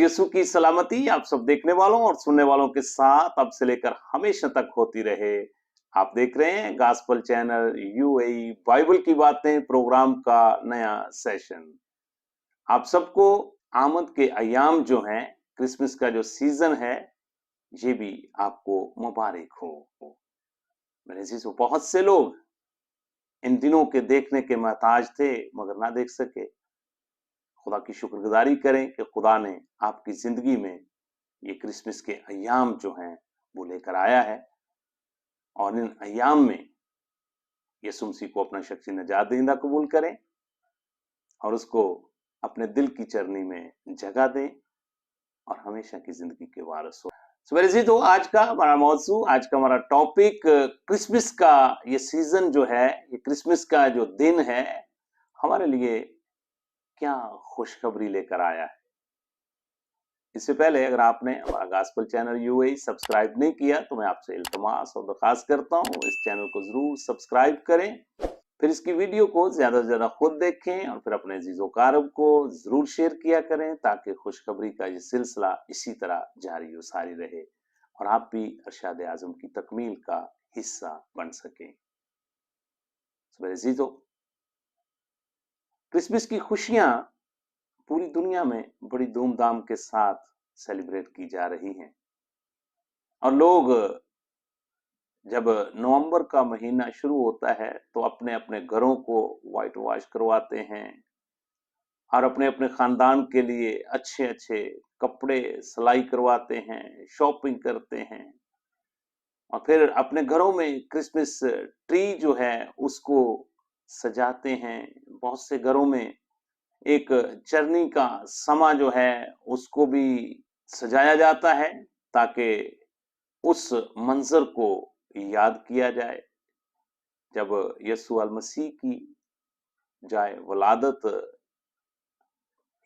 यीशु की सलामती आप सब देखने वालों और सुनने वालों के साथ अब से लेकर हमेशा तक होती रहे। आप देख रहे हैं गॉस्पेल चैनल यूएई बाइबल की बातें प्रोग्राम का नया सेशन। आप सबको आमद के अयाम जो हैं, क्रिसमस का जो सीजन है, ये भी आपको मुबारक हो। मेरे अजीजों, बहुत से लोग इन दिनों के देखने के मोहताज थे मगर ना देख सके। खुदा की शुक्रगुजारी करें कि खुदा ने आपकी जिंदगी में ये क्रिसमस के अयाम जो हैं वो लेकर आया है, और इन अयाम में यीशु मसीह को अपना शख्सी नजात दहिंदा कबूल करें और उसको अपने दिल की चरनी में जगह दें और हमेशा की जिंदगी के वारिस हो। सवेरे जी, तो आज का हमारा मौजू, आज का हमारा टॉपिक क्रिसमस का ये सीजन जो है, ये क्रिसमस का जो दिन है, हमारे लिए क्या खुशखबरी लेकर आया है। इससे पहले अगर आपने हमारा गॉस्पेल चैनल यूएई सब्सक्राइब नहीं किया तो मैं आपसे इल्तमास और दरखास्त करता हूँ, इस चैनल को जरूर सब्सक्राइब करें, फिर इसकी वीडियो को ज्यादा से ज्यादा खुद देखें और फिर अपने अजीजो कारब को जरूर शेयर किया करें ताकि खुशखबरी का ये सिलसिला इसी तरह जारी और सारी रहे और आप भी अरशाद आजम की तकमील का हिस्सा बन सकें। मेरे अजीजों, क्रिसमस की खुशियां पूरी दुनिया में बड़ी धूमधाम के साथ सेलिब्रेट की जा रही हैं और लोग जब नवंबर का महीना शुरू होता है तो अपने अपने घरों को व्हाइट वॉश करवाते हैं और अपने अपने खानदान के लिए अच्छे अच्छे कपड़े सिलाई करवाते हैं, शॉपिंग करते हैं और फिर अपने घरों में क्रिसमस ट्री जो है उसको सजाते हैं। बहुत से घरों में एक चरनी का समा जो है उसको भी सजाया जाता है ताकि उस मंजर को याद किया जाए जब यीशु अल मसीह की जाए वलादत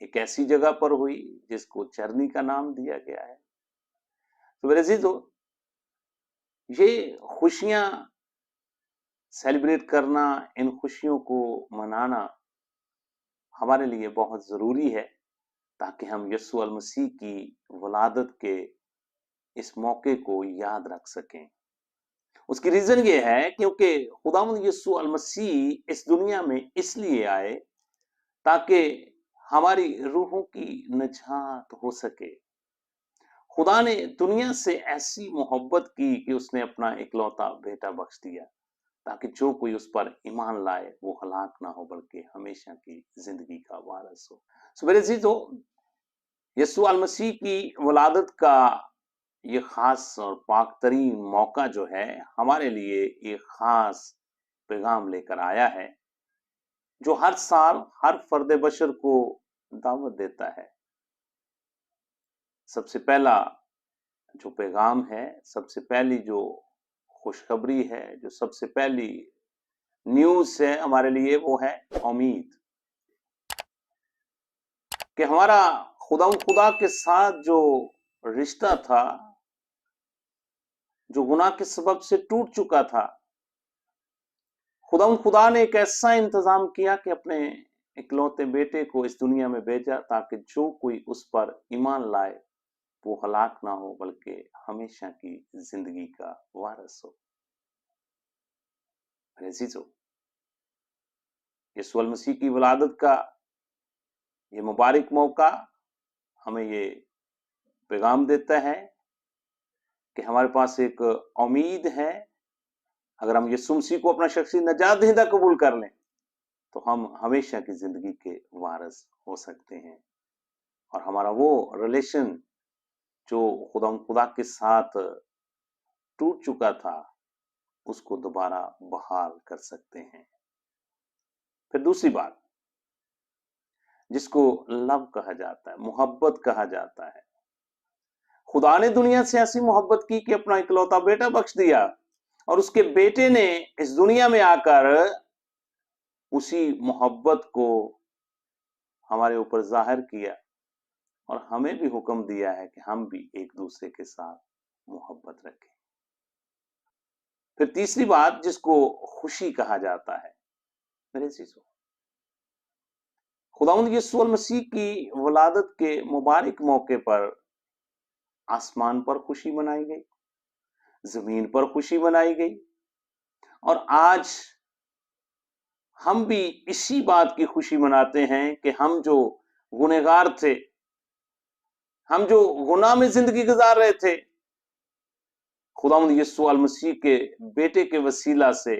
एक ऐसी जगह पर हुई जिसको चरनी का नाम दिया गया है। तो मेरे अजीजों, ये खुशियां सेलिब्रेट करना, इन खुशियों को मनाना हमारे लिए बहुत जरूरी है ताकि हम यीशु अल मसीह की वलादत के इस मौके को याद रख सकें। उसकी रीजन ये है क्योंकि खुदावंद यीशु अल मसीह इस दुनिया में इसलिए आए ताकि हमारी रूहों की निजात हो सके। खुदा ने दुनिया से ऐसी मोहब्बत की कि उसने अपना इकलौता बेटा बख्श दिया ताकि जो कोई उस पर ईमान लाए वो हलाक ना हो बल्कि हमेशा की जिंदगी का वारिस हो। सो मेरे अजीजों, यीशु अल मसीह की वलादत का ये खास और पाक तरीन मौका जो है हमारे लिए एक खास पैगाम लेकर आया है जो हर साल हर फर्द बशर को दावत देता है। सबसे पहला जो पैगाम है, सबसे पहली जो खुशखबरी है, जो सबसे पहली न्यूज है हमारे लिए, वो है उम्मीद कि हमारा खुदा के साथ जो रिश्ता था, जो गुनाह के सबब से टूट चुका था, खुदा ने एक ऐसा इंतजाम किया कि अपने इकलौते बेटे को इस दुनिया में भेजा ताकि जो कोई उस पर ईमान लाए वो हलाक ना हो बल्कि हमेशा की जिंदगी का वारिस हो। अजीजों, यीशु अल मसीह की वलादत का ये मुबारक मौका हमें ये पैगाम देता है कि हमारे पास एक उम्मीद है। अगर हम यीशु मसीह को अपना शख्सी नजात दहिंदा कबूल कर लें तो हम हमेशा की जिंदगी के वारिस हो सकते हैं और हमारा वो रिलेशन जो खुदा के साथ टूट चुका था उसको दोबारा बहाल कर सकते हैं। फिर दूसरी बात जिसको लव कहा जाता है, मोहब्बत कहा जाता है, खुदा ने दुनिया से ऐसी मोहब्बत की कि अपना इकलौता बेटा बख्श दिया और उसके बेटे ने इस दुनिया में आकर उसी मोहब्बत को हमारे ऊपर जाहिर किया और हमें भी हुक्म दिया है कि हम भी एक दूसरे के साथ मोहब्बत रखें। फिर तीसरी बात जिसको खुशी कहा जाता है, मेरे चीजों, खुदावंद यीशु मसीह की वलादत के मुबारक मौके पर आसमान पर खुशी मनाई गई, जमीन पर खुशी मनाई गई, और आज हम भी इसी बात की खुशी मनाते हैं कि हम जो गुनहगार थे, हम जो गुनाह में जिंदगी गुजार रहे थे, खुदावंद यीशु मसीह के बेटे के वसीला से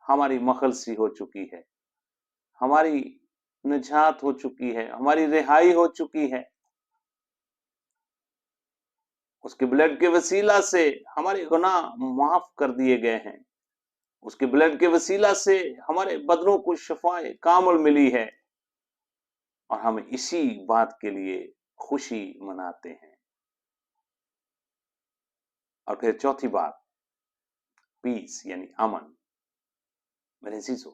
हमारी मखलसी हो चुकी है, हमारी निजात हो चुकी है, हमारी रिहाई हो चुकी है। उसके ब्लड के वसीला से हमारे गुनाह माफ कर दिए गए हैं, उसके ब्लड के वसीला से हमारे बदनों को शफाए कामल मिली है, और हम इसी बात के लिए खुशी मनाते हैं। और फिर चौथी बात, पीस यानी अमन। मेरे अजीजों,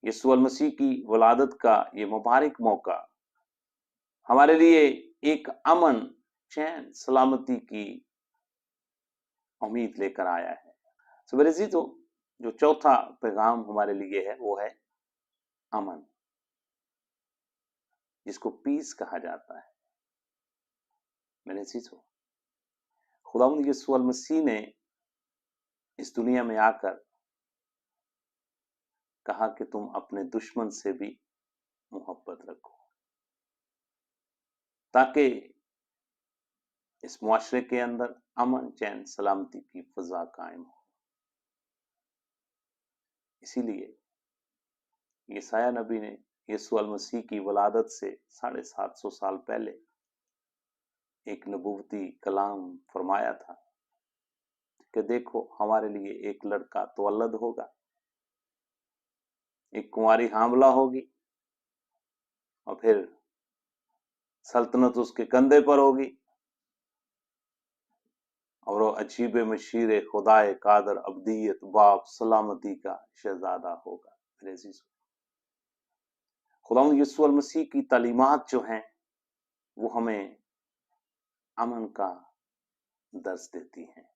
यीशु मसीह की वलादत का ये मुबारक मौका हमारे लिए एक अमन, चैन, सलामती की उम्मीद लेकर आया है। सो मेरे अजीजों, जो चौथा पैगाम हमारे लिए है वो है अमन, जिसको पीस कहा जाता है। मेरे अजीजों, खुदावंद यीशु मसीह ने इस दुनिया में आकर कहा कि तुम अपने दुश्मन से भी मोहब्बत रखो, ताकि इस मुआशरे के अंदर अमन, चैन, सलामती की फजा कायम हो। इसीलिए यशायाह नबी ने यीशु मसीह की वलादत से 750 साल पहले एक नबूवती कलाम फरमाया था कि देखो, हमारे लिए एक लड़का तवल्लद होगा, एक कुंवारी हामला होगी, और फिर सल्तनत उसके कंधे पर होगी, और वो अजीब मशीर खुदाए कादर अब्दियत बाप सलामती का शहजादा होगा। मेरे अजीजों, खुदावंद यीशु मसीह की तालीमात जो हैं वो हमें अमन का दर्स देती हैं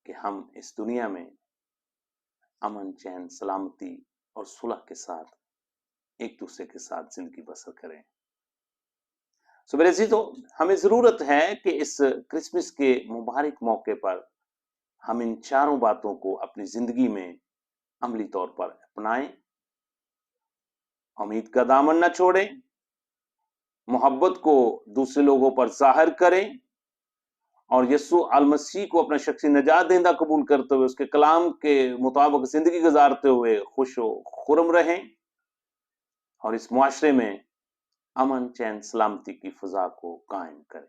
कि हम इस दुनिया में अमन, चैन, सलामती और सुलह के साथ एक दूसरे के साथ जिंदगी बसर करें। सो मेरे अजीजों, हमें जरूरत है कि इस क्रिसमस के मुबारक मौके पर हम इन चारों बातों को अपनी जिंदगी में अमली तौर पर अपनाएं। उम्मीद का दामन न छोड़ें, मोहब्बत को दूसरे लोगों पर जाहिर करें, और यीशु मसीह को अपना शख्सी निजात देंदा कबूल करते हुए उसके कलाम के मुताबिक जिंदगी गुजारते हुए खुश व खुर्म रहें, और इस मुआशरे में अमन, चैन, सलामती की फजा को कायम करें,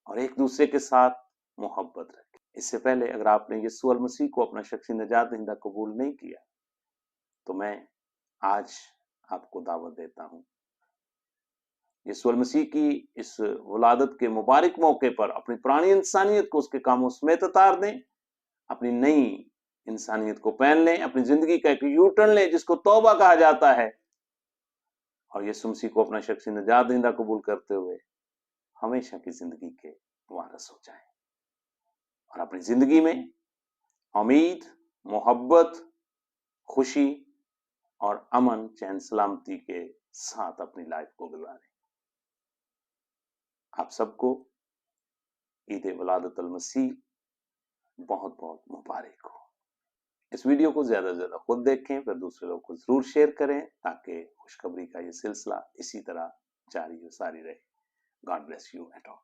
और एक दूसरे के साथ मोहब्बत रखें। इससे पहले अगर आपने यीशु मसीह को अपना शख्सी निजात देंदा कबूल नहीं किया, तो मैं आज आपको दावत देता हूं, यीशु मसीह की इस वलादत के मुबारक मौके पर अपनी पुरानी इंसानियत को उसके कामों समेत उतार दें, अपनी नई इंसानियत को पहन लें, अपनी जिंदगी का एक यू टर्न लें जिसको तौबा कहा जाता है, और यीशु मसीह को अपना शख्सी निजात देंदा कबूल करते हुए हमेशा की जिंदगी के वारिस हो जाएं, और अपनी जिंदगी में उम्मीद, मोहब्बत, खुशी और अमन, चैन, सलामती के साथ अपनी लाइफ को गुजारें। आप सबको ईद वलादत अल मसीह बहुत बहुत मुबारक हो। इस वीडियो को ज्यादा से ज्यादा खुद देखें, फिर दूसरे लोग को जरूर शेयर करें, ताकि खुशखबरी का ये सिलसिला इसी तरह जारी और सारी रहे। God bless you at all.